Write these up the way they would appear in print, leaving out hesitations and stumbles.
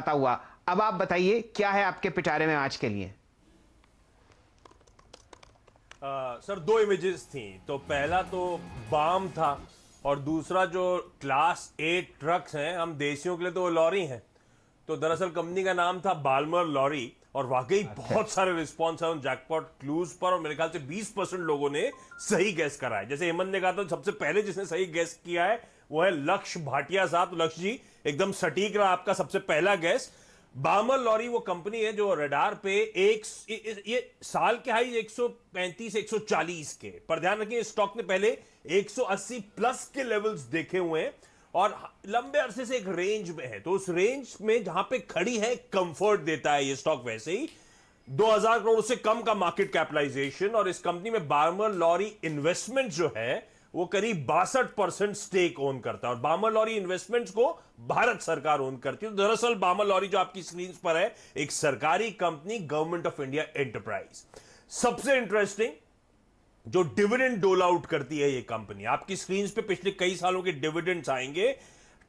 हुआ। अब आप बताइए क्या है आपके पिटारे में आज के लिए। सर दो इमेजेस थी। तो पहला तो बाम था, और दूसरा जो क्लास 8 ट्रक्स हैं, हम देशियों के लिए तो वो लॉरी हैं। तो दरअसल कंपनी का नाम था बाल्मर लॉरी, और वाकई अच्छा। बहुत सारे रिस्पॉन्स है उन जैकपॉट क्लूज पर, और मेरे ख्याल से 20% लोगों ने सही गैस करा है। जैसे हेमंत ने कहा था, सबसे पहले जिसने सही गैस किया है वो है लक्ष्य भाटिया साहब। तो लक्ष्य जी, एकदम सटीक रहा आपका सबसे पहला गैस। बामर लॉरी वो कंपनी है जो रडार पे ये साल के हाई 135 140 के, पर ध्यान रखिए स्टॉक ने पहले 180 प्लस के लेवल्स देखे हुए हैं, और लंबे अरसे से एक रेंज में है। तो उस रेंज में जहां पे खड़ी है, कंफर्ट देता है ये स्टॉक। वैसे ही 2000 करोड़ से कम का मार्केट कैपिटलाइजेशन, और इस कंपनी में बार्मर लॉरी इन्वेस्टमेंट जो है वो करीब 62% स्टेक ओन करता है, और बार्मर लॉरी इन्वेस्टमेंट्स को भारत सरकार ओन करती है। तो दरअसल बार्मर लॉरी जो आपकी स्क्रीन पर है, एक सरकारी company, government of India enterprise. सबसे इंटरेस्टिंग, जो डिविडेंड डोल आउट करती है ये कंपनी, आपकी स्क्रीन पे पिछले कई सालों के डिविडेंड्स आएंगे।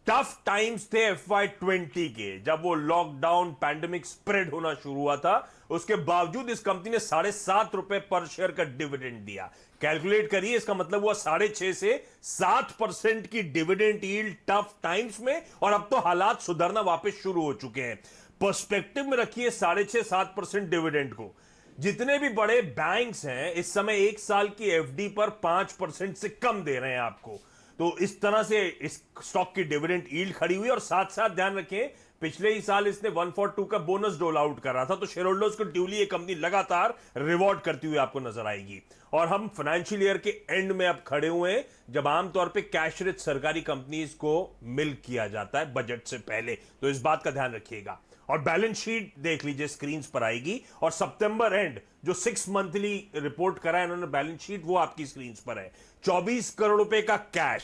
टफ टाइम्स थे FY20 के, जब वो लॉकडाउन पैंडेमिक स्प्रेड होना शुरू हुआ था, उसके बावजूद इस कंपनी ने ₹7.5 पर शेयर का डिविडेंड दिया। कैलकुलेट करिए, इसका मतलब हुआ 6.5 से 7% की डिविडेंड यील्ड टफ टाइम्स में, और अब तो हालात सुधरना वापस शुरू हो चुके हैं। पर्सपेक्टिव में रखिए 6.5-7% डिविडेंड को। जितने भी बड़े बैंक्स हैं इस समय 1 साल की एफडी पर 5% से कम दे रहे हैं आपको। तो इस तरह से इस स्टॉक की डिविडेंड यील्ड खड़ी हुई, और साथ साथ ध्यान रखें, पिछले ही साल इसने 142 का बोनस डोल आउट कर रहा था। तो शेयर होल्डर्स को ड्यूली ये कंपनी लगातार रिवॉर्ड करती हुई आपको नजर आएगी। और हम फाइनेंशियल ईयर के एंड में अब खड़े हुए हैं, जब आमतौर पे कैश रिच सरकारी कंपनीज को मिल्क किया जाता है बजट से पहले। तो इस बात का ध्यान रखिएगा। और बैलेंस शीट देख लीजिए, स्क्रीन पर आएगी, और सितंबर एंड जो 6 मंथली रिपोर्ट करा है इन्होंने बैलेंस शीट, वो आपकी स्क्रीन पर है। 24 करोड़ रुपए का कैश,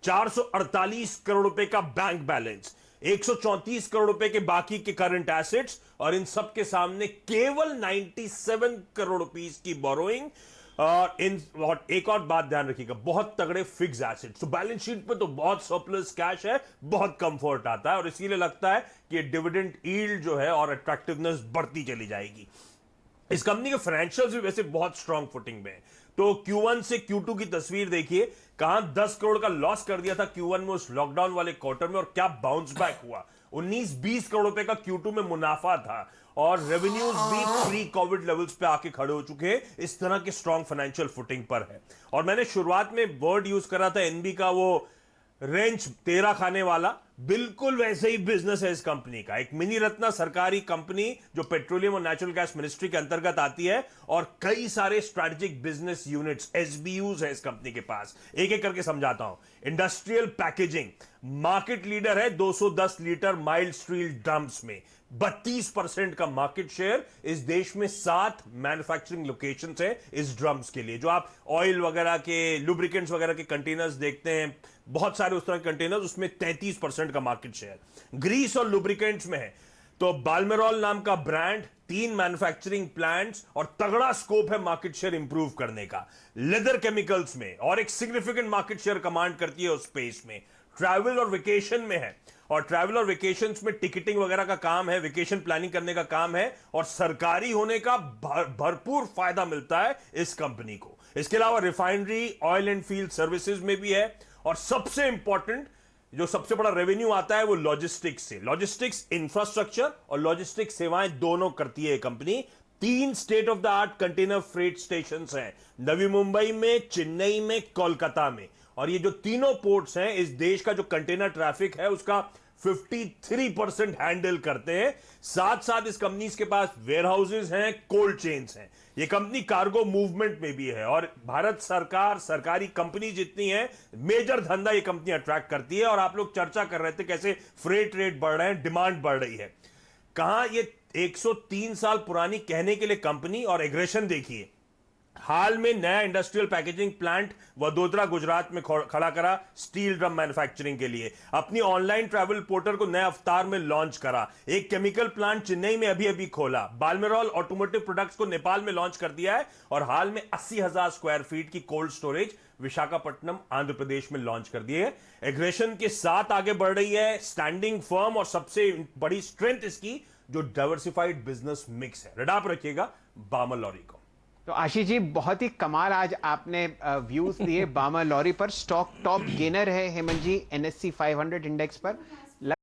448 करोड़ रुपए का बैंक बैलेंस, 134 करोड़ रुपए के बाकी के करंट एसेट्स, और इन सब के सामने केवल 97 करोड़ रुपीस की बोरोइंग। और एक और बात ध्यान रखिएगा, बहुत तगड़े फिक्स एसेट्स। तो बैलेंस शीट पे तो बहुत सरप्लस कैश है, बहुत कंफर्ट आता है, और इसीलिए लगता है कि डिविडेंड यील्ड जो है और अट्रैक्टिवनेस बढ़ती चली जाएगी। इस कंपनी के फाइनेंशियल्स भी वैसे बहुत स्ट्रांग फुटिंग में है। तो Q1 से Q2 की तस्वीर देखिए, कहां 10 करोड़ का लॉस कर दिया था Q1 में उस लॉकडाउन वाले क्वार्टर में, और क्या बाउंस बैक हुआ। 19-20 करोड़ रुपए का Q2 में मुनाफा था, और रेवेन्यूज भी प्री कोविड लेवल्स पे आके खड़े हो चुके हैं। इस तरह के स्ट्रांग फाइनेंशियल फुटिंग पर है। और मैंने शुरुआत में वर्ड यूज करा था एनबी का, वो रेंच तेरा खाने वाला, बिल्कुल वैसे ही बिजनेस है इस कंपनी का। एक मिनी रत्ना सरकारी कंपनी जो पेट्रोलियम और नेचुरल गैस मिनिस्ट्री के अंतर्गत आती है, और कई सारे स्ट्रेटेजिक बिजनेस यूनिट्स, एसबीयूज है इस कंपनी के पास। एक एक करके समझाता हूं। इंडस्ट्रियल पैकेजिंग, मार्केट लीडर है 210 लीटर माइल्ड स्टील ड्रम्स में, 32% का मार्केट शेयर। इस देश में 7 मैन्युफैक्चरिंग लोकेशंस हैं इस ड्रम्स के लिए। जो आप ऑयल वगैरह के, लुब्रिकेंट्स वगैरह के कंटेनर्स देखते हैं, बहुत सारे उस तरह के कंटेनर्स, उसमें 33% का मार्केट शेयर ग्रीस और लुब्रिकेंट्स में है। तो बाल्मेरॉल नाम का ब्रांड, 3 मैन्युफैक्चरिंग प्लांट्स, और तगड़ा स्कोप है मार्केट शेयर इंप्रूव करने का। लेदर केमिकल्स में और एक सिग्निफिकेंट मार्केट शेयर कमांड करती है उस स्पेस में। ट्रैवल और वेकेशन में है, और ट्रैवल और वेकेशंस में टिकटिंग वगैरह का काम है, वेकेशन प्लानिंग करने का काम है, और सरकारी होने का भरपूर फायदा मिलता है इस कंपनी को। इसके अलावा refinery, oil and field services में भी है, और सबसे इंपॉर्टेंट, जो सबसे बड़ा रेवेन्यू आता है वो लॉजिस्टिक्स से। लॉजिस्टिक्स इंफ्रास्ट्रक्चर और लॉजिस्टिक्स सेवाएं दोनों करती है company. 3 state of the art container freight station हैं, नवी मुंबई में, चेन्नई में, कोलकाता में। और ये जो तीनों पोर्ट्स हैं इस देश का जो कंटेनर ट्रैफिक है उसका 53% हैंडल करते हैं। साथ साथ इस कंपनी के पास वेयर हाउसेज हैं, कोल्ड चेन्स हैं। ये कंपनी कार्गो मूवमेंट में भी है, और भारत सरकार, सरकारी कंपनी जितनी है, मेजर धंधा ये कंपनी अट्रैक्ट करती है। और आप लोग चर्चा कर रहे थे कैसे फ्रेट रेट बढ़ रहे हैं, डिमांड बढ़ रही है। कहां ये 103 साल पुरानी कहने के लिए कंपनी, और एग्रेशन देखिए, हाल में नया industrial packaging plant Vadodara Gujarat में खड़ा करा स्टील ड्रम मैन्युफैक्चरिंग के लिए। अपनी ऑनलाइन ट्रैवल पोर्टल को नए अवतार में लॉन्च करा। एक केमिकल प्लांट चेन्नई में अभी अभी खोला। बाल्मेरॉल ऑटोमोटिव प्रोडक्ट्स को नेपाल में लॉन्च कर दिया है और हाल में 80,000 स्क्वायर फीट की कोल्ड स्टोरेज विशाखापट्टनम आंध्र प्रदेश में लॉन्च कर दिए है। एग्रेशन के साथ आगे बढ़ रही है, स्टैंडिंग फर्म, और सबसे बड़ी स्ट्रेंथ इसकी जो डाइवर्सिफाइड बिजनेस मिक्स है। रडाप रखिएगा बामर लॉरी को। तो आशीष जी, बहुत ही कमाल आज आपने व्यूज दिए बामर लॉरी पर। स्टॉक टॉप गेनर है हेमंत जी NSE 500 इंडेक्स पर।